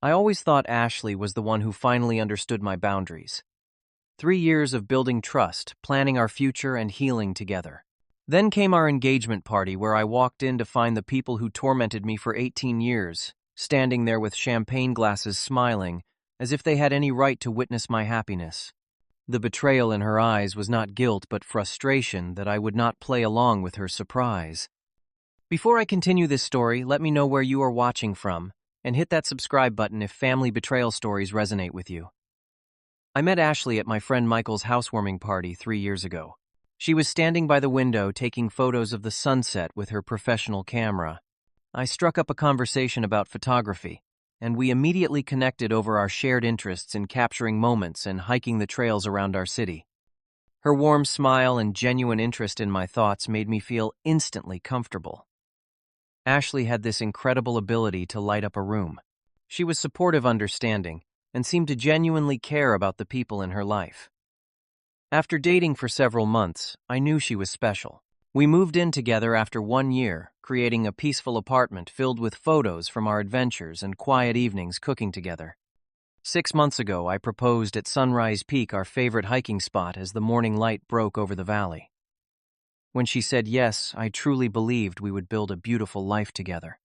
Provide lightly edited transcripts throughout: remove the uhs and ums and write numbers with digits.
I always thought Ashley was the one who finally understood my boundaries. 3 years of building trust, planning our future, and healing together. Then came our engagement party where I walked in to find the people who tormented me for 18 years, standing there with champagne glasses smiling, as if they had any right to witness my happiness. The betrayal in her eyes was not guilt but frustration that I would not play along with her surprise. Before I continue this story, let me know where you are watching from, and hit that subscribe button if family betrayal stories resonate with you. I met Ashley at my friend Michael's housewarming party 3 years ago. She was standing by the window taking photos of the sunset with her professional camera. I struck up a conversation about photography, and we immediately connected over our shared interests in capturing moments and hiking the trails around our city. Her warm smile and genuine interest in my thoughts made me feel instantly comfortable. Ashley had this incredible ability to light up a room. She was supportive, understanding, and seemed to genuinely care about the people in her life. After dating for several months, I knew she was special. We moved in together after 1 year, creating a peaceful apartment filled with photos from our adventures and quiet evenings cooking together. 6 months ago, I proposed at Sunrise Peak, our favorite hiking spot, as the morning light broke over the valley. When she said yes, I truly believed we would build a beautiful life together.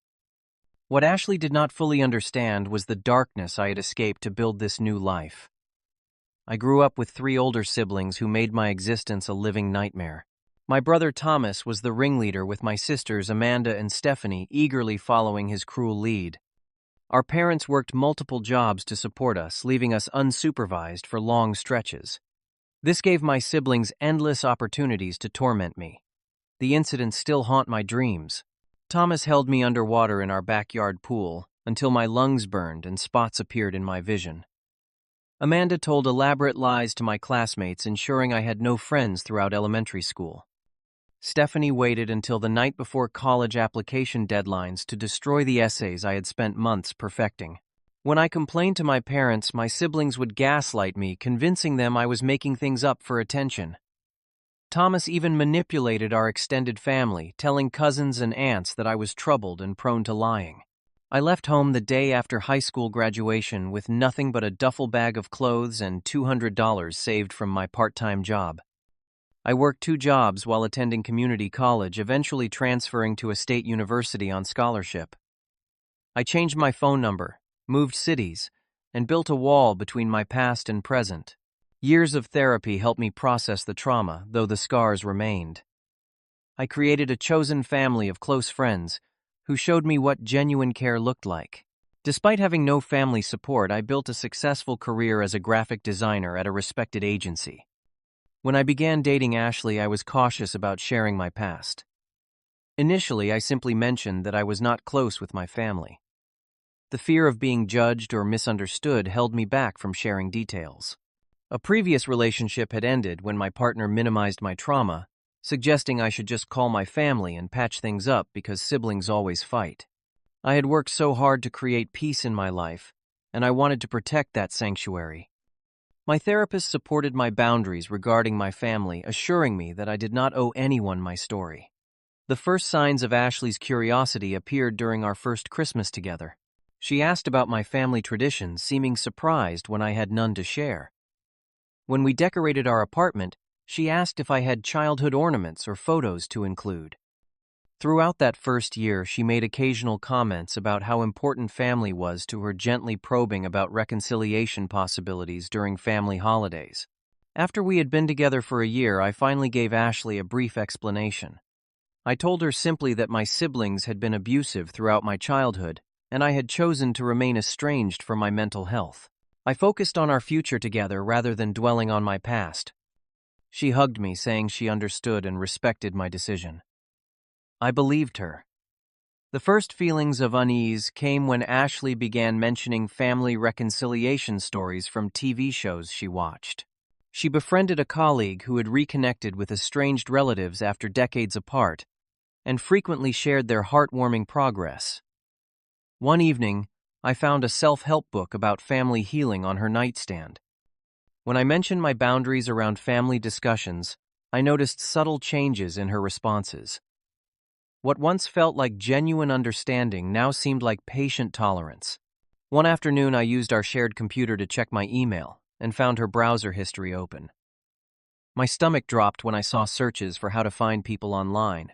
What Ashley did not fully understand was the darkness I had escaped to build this new life. I grew up with 3 older siblings who made my existence a living nightmare. My brother Thomas was the ringleader, with my sisters Amanda and Stephanie eagerly following his cruel lead. Our parents worked multiple jobs to support us, leaving us unsupervised for long stretches. This gave my siblings endless opportunities to torment me. The incidents still haunt my dreams. Thomas held me underwater in our backyard pool until my lungs burned and spots appeared in my vision. Amanda told elaborate lies to my classmates, ensuring I had no friends throughout elementary school. Stephanie waited until the night before college application deadlines to destroy the essays I had spent months perfecting. When I complained to my parents, my siblings would gaslight me, convincing them I was making things up for attention. Thomas even manipulated our extended family, telling cousins and aunts that I was troubled and prone to lying. I left home the day after high school graduation with nothing but a duffel bag of clothes and $200 saved from my part-time job. I worked 2 jobs while attending community college, eventually transferring to a state university on scholarship. I changed my phone number, moved cities, and built a wall between my past and present. Years of therapy helped me process the trauma, though the scars remained. I created a chosen family of close friends who showed me what genuine care looked like. Despite having no family support, I built a successful career as a graphic designer at a respected agency. When I began dating Ashley, I was cautious about sharing my past. Initially, I simply mentioned that I was not close with my family. The fear of being judged or misunderstood held me back from sharing details. A previous relationship had ended when my partner minimized my trauma, suggesting I should just call my family and patch things up because siblings always fight. I had worked so hard to create peace in my life, and I wanted to protect that sanctuary. My therapist supported my boundaries regarding my family, assuring me that I did not owe anyone my story. The first signs of Ashley's curiosity appeared during our first Christmas together. She asked about my family traditions, seeming surprised when I had none to share. When we decorated our apartment, she asked if I had childhood ornaments or photos to include. Throughout that first year, she made occasional comments about how important family was to her, gently probing about reconciliation possibilities during family holidays. After we had been together for a year, I finally gave Ashley a brief explanation. I told her simply that my siblings had been abusive throughout my childhood, and I had chosen to remain estranged for my mental health. I focused on our future together rather than dwelling on my past. She hugged me, saying she understood and respected my decision. I believed her. The first feelings of unease came when Ashley began mentioning family reconciliation stories from TV shows she watched. She befriended a colleague who had reconnected with estranged relatives after decades apart, and frequently shared their heartwarming progress. One evening, I found a self-help book about family healing on her nightstand. When I mentioned my boundaries around family discussions, I noticed subtle changes in her responses. What once felt like genuine understanding now seemed like patient tolerance. One afternoon, I used our shared computer to check my email and found her browser history open. My stomach dropped when I saw searches for how to find people online,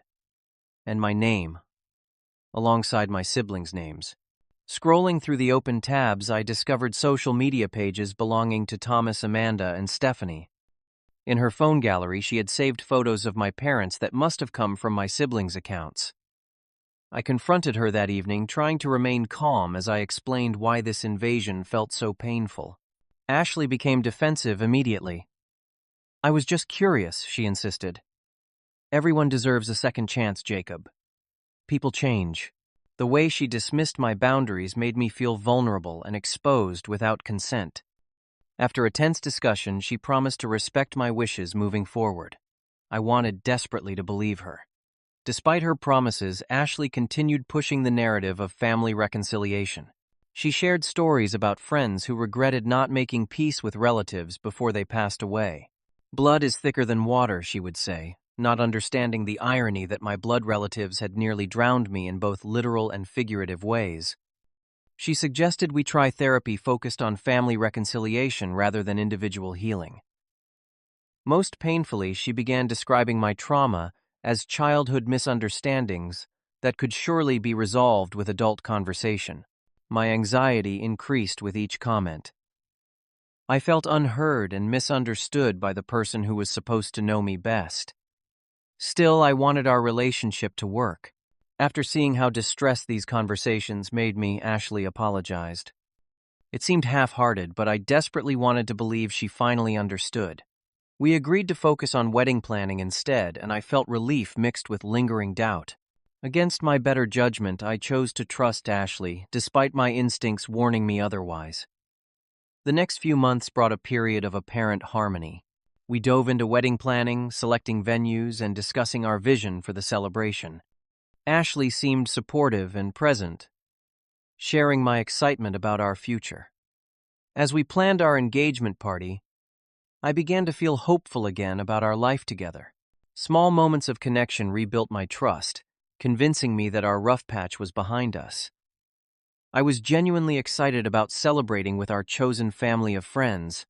and my name, alongside my siblings' names. Scrolling through the open tabs, I discovered social media pages belonging to Thomas, Amanda, and Stephanie. In her phone gallery, she had saved photos of my parents that must have come from my siblings' accounts. I confronted her that evening, trying to remain calm as I explained why this invasion felt so painful. Ashley became defensive immediately. "I was just curious," she insisted. "Everyone deserves a second chance, Jacob. People change." The way she dismissed my boundaries made me feel vulnerable and exposed without consent. After a tense discussion, she promised to respect my wishes moving forward. I wanted desperately to believe her. Despite her promises, Ashley continued pushing the narrative of family reconciliation. She shared stories about friends who regretted not making peace with relatives before they passed away. "Blood is thicker than water," she would say, not understanding the irony that my blood relatives had nearly drowned me in both literal and figurative ways. She suggested we try therapy focused on family reconciliation rather than individual healing. Most painfully, she began describing my trauma as childhood misunderstandings that could surely be resolved with adult conversation. My anxiety increased with each comment. I felt unheard and misunderstood by the person who was supposed to know me best. Still, I wanted our relationship to work. After seeing how distressed these conversations made me, Ashley apologized. It seemed half-hearted, but I desperately wanted to believe she finally understood. We agreed to focus on wedding planning instead, and I felt relief mixed with lingering doubt. Against my better judgment, I chose to trust Ashley, despite my instincts warning me otherwise. The next few months brought a period of apparent harmony. We dove into wedding planning, selecting venues, and discussing our vision for the celebration. Ashley seemed supportive and present, sharing my excitement about our future. As we planned our engagement party, I began to feel hopeful again about our life together. Small moments of connection rebuilt my trust, convincing me that our rough patch was behind us. I was genuinely excited about celebrating with our chosen family of friends.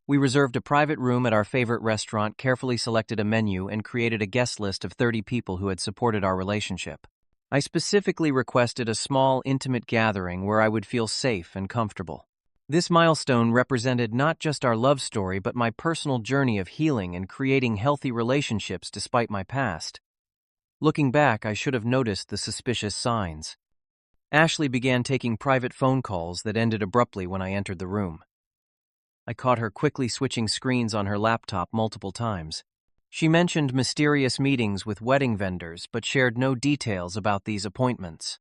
We reserved a private room at our favorite restaurant, carefully selected a menu, and created a guest list of 30 people who had supported our relationship. I specifically requested a small, intimate gathering where I would feel safe and comfortable. This milestone represented not just our love story, but my personal journey of healing and creating healthy relationships despite my past. Looking back, I should have noticed the suspicious signs. Ashley began taking private phone calls that ended abruptly when I entered the room. I caught her quickly switching screens on her laptop multiple times. She mentioned mysterious meetings with wedding vendors, but shared no details about these appointments.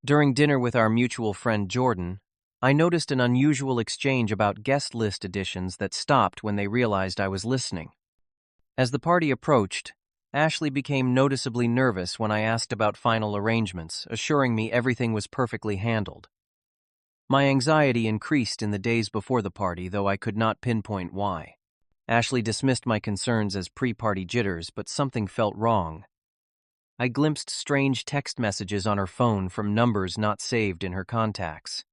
During dinner with our mutual friend Jordan, I noticed an unusual exchange about guest list additions that stopped when they realized I was listening. As the party approached, Ashley became noticeably nervous when I asked about final arrangements, assuring me everything was perfectly handled. My anxiety increased in the days before the party, though I could not pinpoint why. Ashley dismissed my concerns as pre-party jitters, but something felt wrong. I glimpsed strange text messages on her phone from numbers not saved in her contacts.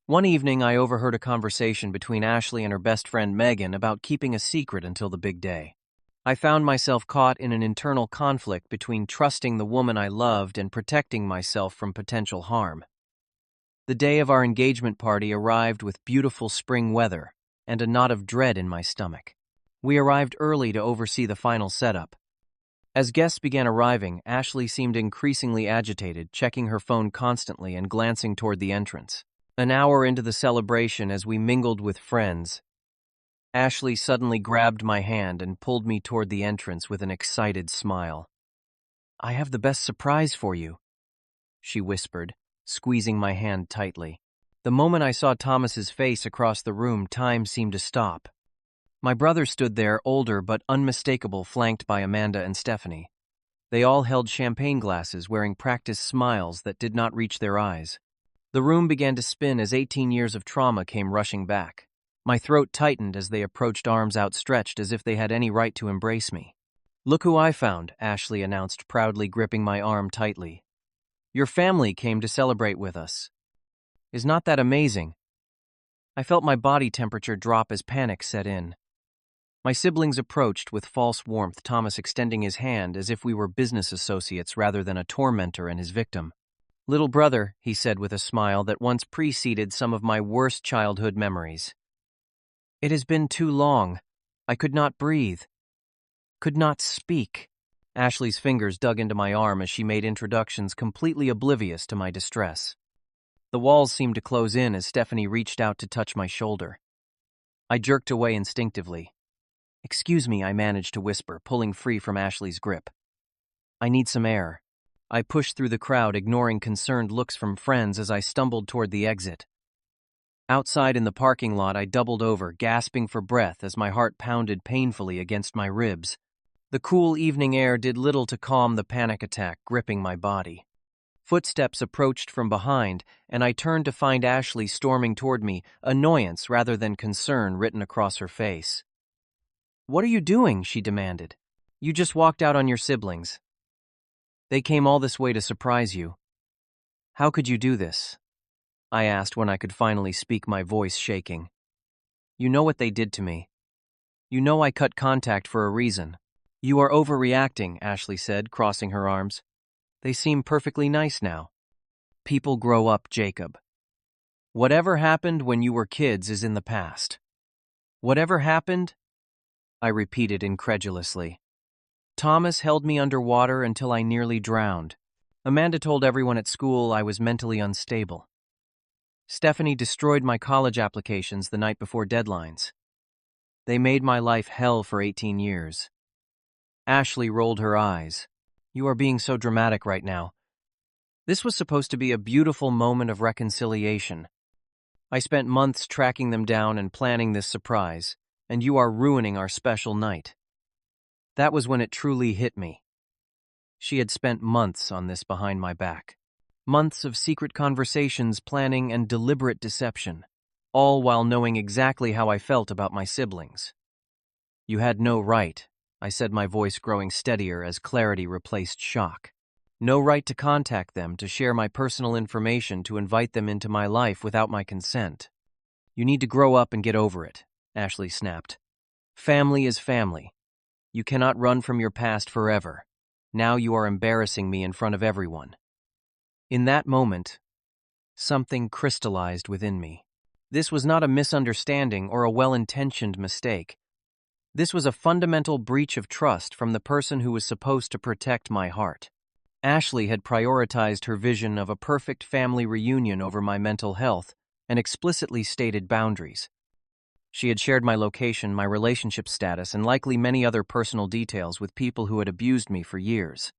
One evening, I overheard a conversation between Ashley and her best friend Megan about keeping a secret until the big day. I found myself caught in an internal conflict between trusting the woman I loved and protecting myself from potential harm. The day of our engagement party arrived with beautiful spring weather and a knot of dread in my stomach. We arrived early to oversee the final setup. As guests began arriving, Ashley seemed increasingly agitated, checking her phone constantly and glancing toward the entrance. An hour into the celebration, as we mingled with friends, Ashley suddenly grabbed my hand and pulled me toward the entrance with an excited smile. "I have the best surprise for you," she whispered, squeezing my hand tightly. The moment I saw Thomas's face across the room, time seemed to stop. My brother stood there, older but unmistakable, flanked by Amanda and Stephanie. They all held champagne glasses, wearing practiced smiles that did not reach their eyes. The room began to spin as 18 years of trauma came rushing back. My throat tightened as they approached, arms outstretched as if they had any right to embrace me. "Look who I found," Ashley announced, proudly gripping my arm tightly. "Your family came to celebrate with us." Is not that amazing? I felt my body temperature drop as panic set in. My siblings approached with false warmth, Thomas extending his hand as if we were business associates rather than a tormentor and his victim. "Little brother," he said with a smile that once preceded some of my worst childhood memories. "It has been too long. I could not breathe. Could not speak." Ashley's fingers dug into my arm as she made introductions completely oblivious to my distress. The walls seemed to close in as Stephanie reached out to touch my shoulder. I jerked away instinctively. "Excuse me," I managed to whisper, pulling free from Ashley's grip. "I need some air." I pushed through the crowd, ignoring concerned looks from friends as I stumbled toward the exit. Outside in the parking lot, I doubled over, gasping for breath as my heart pounded painfully against my ribs. The cool evening air did little to calm the panic attack gripping my body. Footsteps approached from behind, and I turned to find Ashley storming toward me, annoyance rather than concern written across her face. "What are you doing?" she demanded. "You just walked out on your siblings. They came all this way to surprise you. How could you do this?" I asked when I could finally speak, my voice shaking. "You know what they did to me. You know I cut contact for a reason." "You are overreacting," Ashley said, crossing her arms. "They seem perfectly nice now." "People grow up, Jacob. Whatever happened when you were kids is in the past." "Whatever happened?" I repeated incredulously. "Thomas held me underwater until I nearly drowned. Amanda told everyone at school I was mentally unstable. Stephanie destroyed my college applications the night before deadlines. They made my life hell for 18 years. Ashley rolled her eyes. "You are being so dramatic right now. This was supposed to be a beautiful moment of reconciliation. I spent months tracking them down and planning this surprise, and you are ruining our special night." That was when it truly hit me. She had spent months on this behind my back. Months of secret conversations, planning, and deliberate deception, all while knowing exactly how I felt about my siblings. "You had no right," I said, my voice growing steadier as clarity replaced shock. "No right to contact them, to share my personal information, to invite them into my life without my consent. You need to grow up and get over it," Ashley snapped. "Family is family. You cannot run from your past forever. Now you are embarrassing me in front of everyone." In that moment, something crystallized within me. This was not a misunderstanding or a well-intentioned mistake. This was a fundamental breach of trust from the person who was supposed to protect my heart. Ashley had prioritized her vision of a perfect family reunion over my mental health and explicitly stated boundaries. She had shared my location, my relationship status, and likely many other personal details with people who had abused me for years.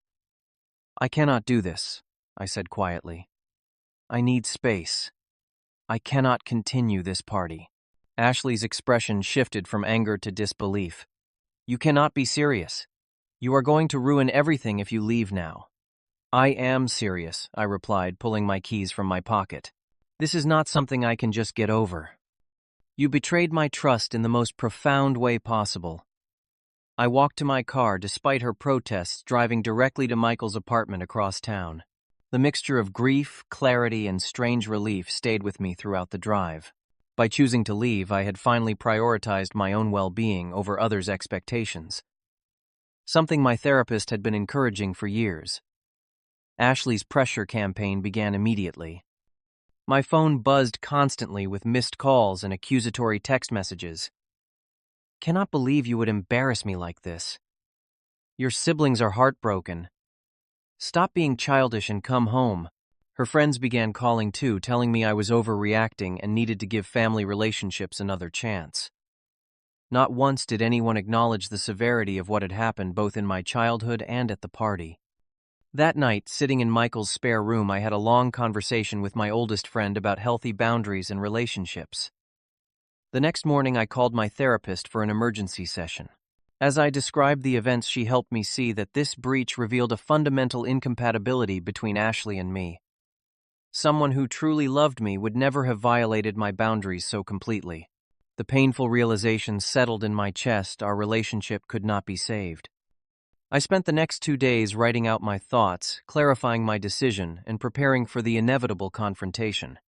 "I cannot do this," I said quietly. "I need space. I cannot continue this party." Ashley's expression shifted from anger to disbelief. "You cannot be serious. You are going to ruin everything if you leave now." "I am serious," I replied, pulling my keys from my pocket. "This is not something I can just get over. You betrayed my trust in the most profound way possible." I walked to my car despite her protests, driving directly to Michael's apartment across town. The mixture of grief, clarity, and strange relief stayed with me throughout the drive. By choosing to leave, I had finally prioritized my own well-being over others' expectations, something my therapist had been encouraging for years. Ashley's pressure campaign began immediately. My phone buzzed constantly with missed calls and accusatory text messages. "Cannot believe you would embarrass me like this. Your siblings are heartbroken. Stop being childish and come home." Her friends began calling too, telling me I was overreacting and needed to give family relationships another chance. Not once did anyone acknowledge the severity of what had happened both in my childhood and at the party. That night, sitting in Michael's spare room, I had a long conversation with my oldest friend about healthy boundaries and relationships. The next morning, I called my therapist for an emergency session. As I described the events, she helped me see that this breach revealed a fundamental incompatibility between Ashley and me. Someone who truly loved me would never have violated my boundaries so completely. The painful realization settled in my chest. Our relationship could not be saved. I spent the next 2 days writing out my thoughts, clarifying my decision, and preparing for the inevitable confrontation.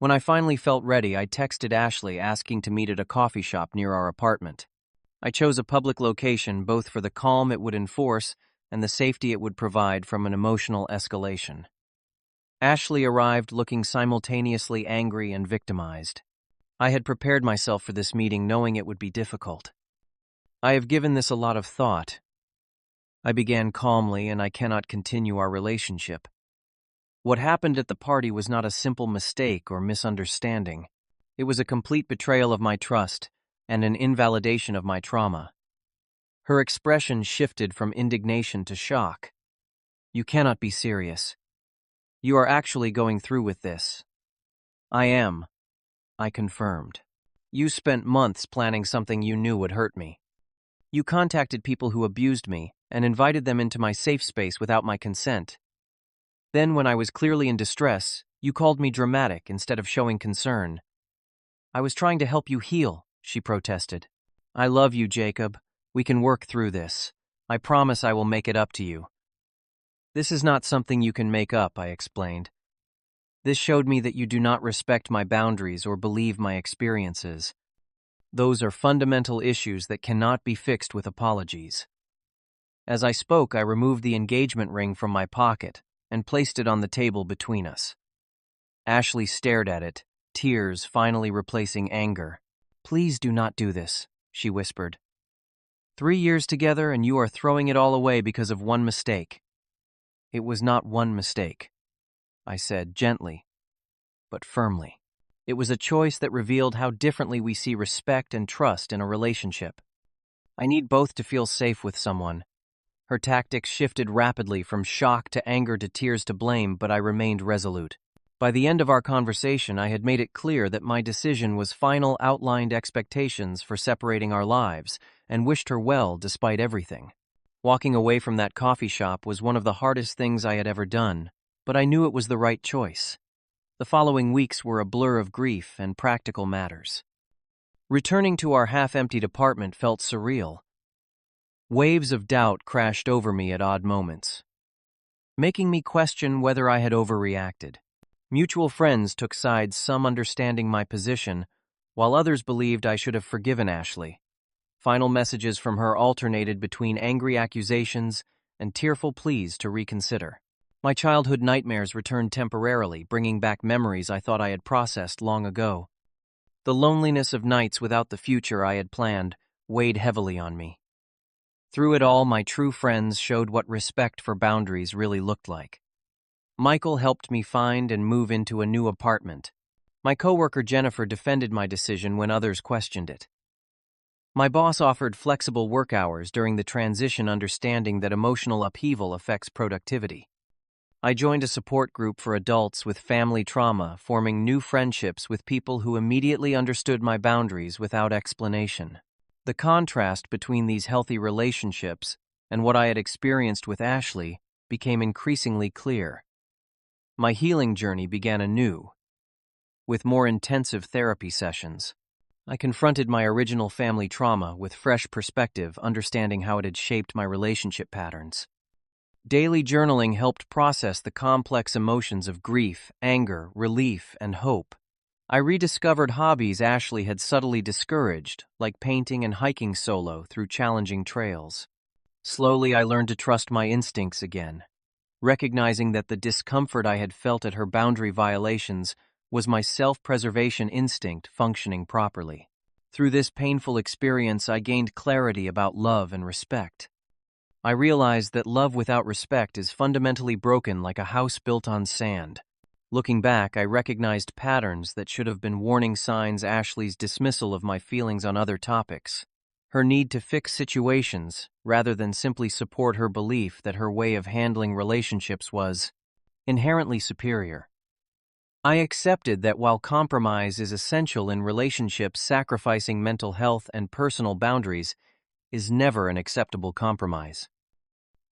When I finally felt ready, I texted Ashley asking to meet at a coffee shop near our apartment. I chose a public location both for the calm it would enforce and the safety it would provide from an emotional escalation. Ashley arrived looking simultaneously angry and victimized. I had prepared myself for this meeting knowing it would be difficult. I have given this a lot of thought. I began calmly, and I cannot continue our relationship. What happened at the party was not a simple mistake or misunderstanding. It was a complete betrayal of my trust and an invalidation of my trauma. Her expression shifted from indignation to shock. "You cannot be serious. You are actually going through with this." "I am," I confirmed. "You spent months planning something you knew would hurt me. You contacted people who abused me and invited them into my safe space without my consent. Then, when I was clearly in distress, you called me dramatic instead of showing concern." "I was trying to help you heal," she protested. "I love you, Jacob. We can work through this. I promise I will make it up to you." "This is not something you can make up," I explained. "This showed me that you do not respect my boundaries or believe my experiences. Those are fundamental issues that cannot be fixed with apologies." As I spoke, I removed the engagement ring from my pocket and placed it on the table between us. Ashley stared at it, tears finally replacing anger. "Please do not do this," she whispered. 3 years together and you are throwing it all away because of one mistake." "It was not one mistake," I said gently, but firmly. "It was a choice that revealed how differently we see respect and trust in a relationship. I need both to feel safe with someone." Her tactics shifted rapidly from shock to anger to tears to blame, but I remained resolute. By the end of our conversation, I had made it clear that my decision was final, outlined expectations for separating our lives, and wished her well despite everything. Walking away from that coffee shop was one of the hardest things I had ever done, but I knew it was the right choice. The following weeks were a blur of grief and practical matters. Returning to our half-emptied apartment felt surreal. Waves of doubt crashed over me at odd moments, making me question whether I had overreacted. Mutual friends took sides, some understanding my position, while others believed I should have forgiven Ashley. Final messages from her alternated between angry accusations and tearful pleas to reconsider. My childhood nightmares returned temporarily, bringing back memories I thought I had processed long ago. The loneliness of nights without the future I had planned weighed heavily on me. Through it all, my true friends showed what respect for boundaries really looked like. Michael helped me find and move into a new apartment. My coworker Jennifer defended my decision when others questioned it. My boss offered flexible work hours during the transition, understanding that emotional upheaval affects productivity. I joined a support group for adults with family trauma, forming new friendships with people who immediately understood my boundaries without explanation. The contrast between these healthy relationships and what I had experienced with Ashley became increasingly clear. My healing journey began anew, with more intensive therapy sessions. I confronted my original family trauma with fresh perspective, understanding how it had shaped my relationship patterns. Daily journaling helped process the complex emotions of grief, anger, relief, and hope. I rediscovered hobbies Ashley had subtly discouraged, like painting and hiking solo through challenging trails. Slowly, I learned to trust my instincts again, recognizing that the discomfort I had felt at her boundary violations was my self-preservation instinct functioning properly. Through this painful experience, I gained clarity about love and respect. I realized that love without respect is fundamentally broken, like a house built on sand. Looking back, I recognized patterns that should have been warning signs: Ashley's dismissal of my feelings on other topics, her need to fix situations rather than simply support, her belief that her way of handling relationships was inherently superior. I accepted that while compromise is essential in relationships, sacrificing mental health and personal boundaries is never an acceptable compromise.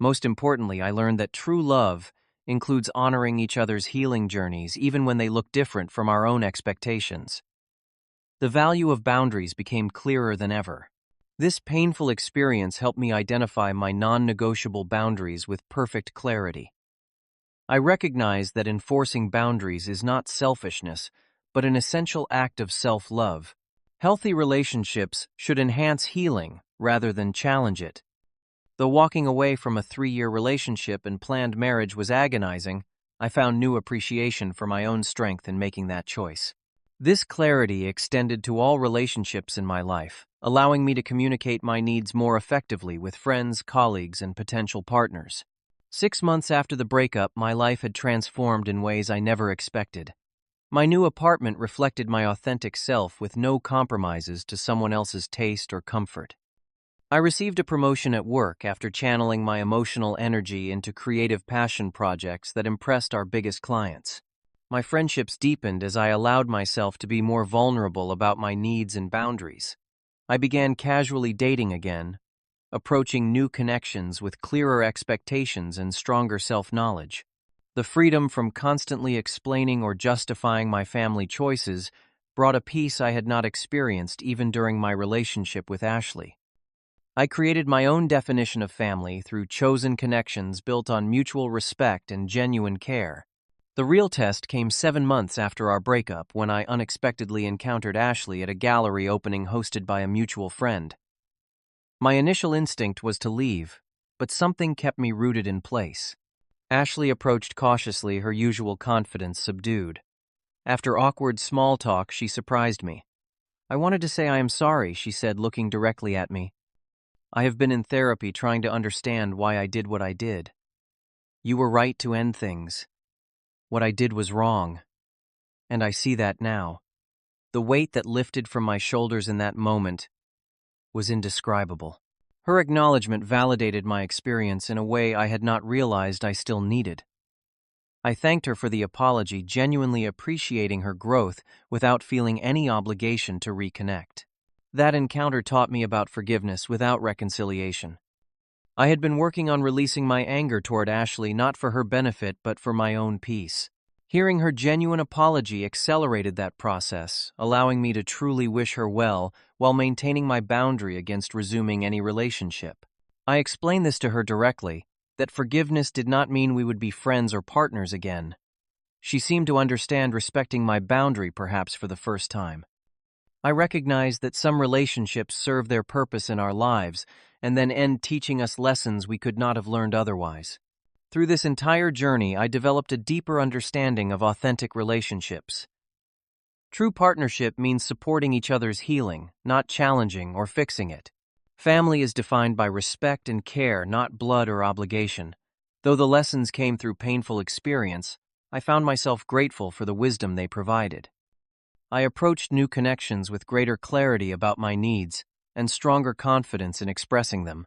Most importantly, I learned that true love includes honoring each other's healing journeys even when they look different from our own expectations. The value of boundaries became clearer than ever. This painful experience helped me identify my non-negotiable boundaries with perfect clarity. I recognized that enforcing boundaries is not selfishness, but but an essential act of self-love. Healthy relationships should enhance healing rather than challenge it. Though walking away from a 3-year relationship and planned marriage was agonizing, I found new appreciation for my own strength in making that choice. This clarity extended to all relationships in my life, allowing me to communicate my needs more effectively with friends, colleagues, and potential partners. 6 months after the breakup, my life had transformed in ways I never expected. My new apartment reflected my authentic self with no compromises to someone else's taste or comfort. I received a promotion at work after channeling my emotional energy into creative passion projects that impressed our biggest clients. My friendships deepened as I allowed myself to be more vulnerable about my needs and boundaries. I began casually dating again, approaching new connections with clearer expectations and stronger self-knowledge. The freedom from constantly explaining or justifying my family choices brought a peace I had not experienced even during my relationship with Ashley. I created my own definition of family through chosen connections built on mutual respect and genuine care. The real test came 7 months after our breakup when I unexpectedly encountered Ashley at a gallery opening hosted by a mutual friend. My initial instinct was to leave, but something kept me rooted in place. Ashley approached cautiously, her usual confidence subdued. After awkward small talk, she surprised me. "I wanted to say I am sorry," she said, looking directly at me. "I have been in therapy trying to understand why I did what I did. You were right to end things. What I did was wrong. And I see that now." The weight that lifted from my shoulders in that moment was indescribable. Her acknowledgement validated my experience in a way I had not realized I still needed. I thanked her for the apology, genuinely appreciating her growth without feeling any obligation to reconnect. That encounter taught me about forgiveness without reconciliation. I had been working on releasing my anger toward Ashley not for her benefit but for my own peace. Hearing her genuine apology accelerated that process, allowing me to truly wish her well while maintaining my boundary against resuming any relationship. I explained this to her directly, that forgiveness did not mean we would be friends or partners again. She seemed to understand, respecting my boundary perhaps for the first time. I recognized that some relationships serve their purpose in our lives and then end teaching us lessons we could not have learned otherwise. Through this entire journey, I developed a deeper understanding of authentic relationships. True partnership means supporting each other's healing, not challenging or fixing it. Family is defined by respect and care, not blood or obligation. Though the lessons came through painful experience, I found myself grateful for the wisdom they provided. I approached new connections with greater clarity about my needs and stronger confidence in expressing them.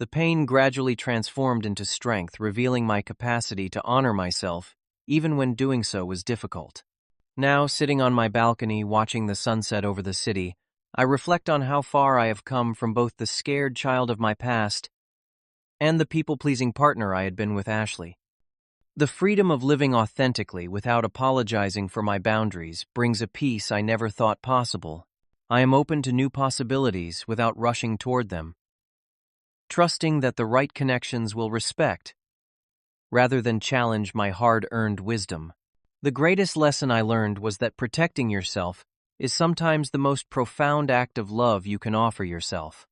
The pain gradually transformed into strength, revealing my capacity to honor myself, even when doing so was difficult. Now, sitting on my balcony, watching the sunset over the city, I reflect on how far I have come from both the scared child of my past and the people-pleasing partner I had been with Ashley. The freedom of living authentically without apologizing for my boundaries brings a peace I never thought possible. I am open to new possibilities without rushing toward them, trusting that the right connections will respect rather than challenge my hard-earned wisdom. The greatest lesson I learned was that protecting yourself is sometimes the most profound act of love you can offer yourself.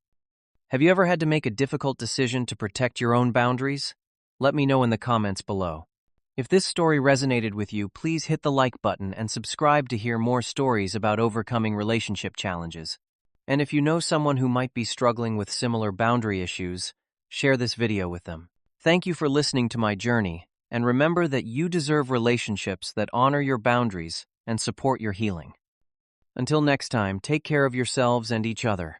Have you ever had to make a difficult decision to protect your own boundaries? Let me know in the comments below. If this story resonated with you, please hit the like button and subscribe to hear more stories about overcoming relationship challenges. And if you know someone who might be struggling with similar boundary issues, share this video with them. Thank you for listening to my journey, and remember that you deserve relationships that honor your boundaries and support your healing. Until next time, take care of yourselves and each other.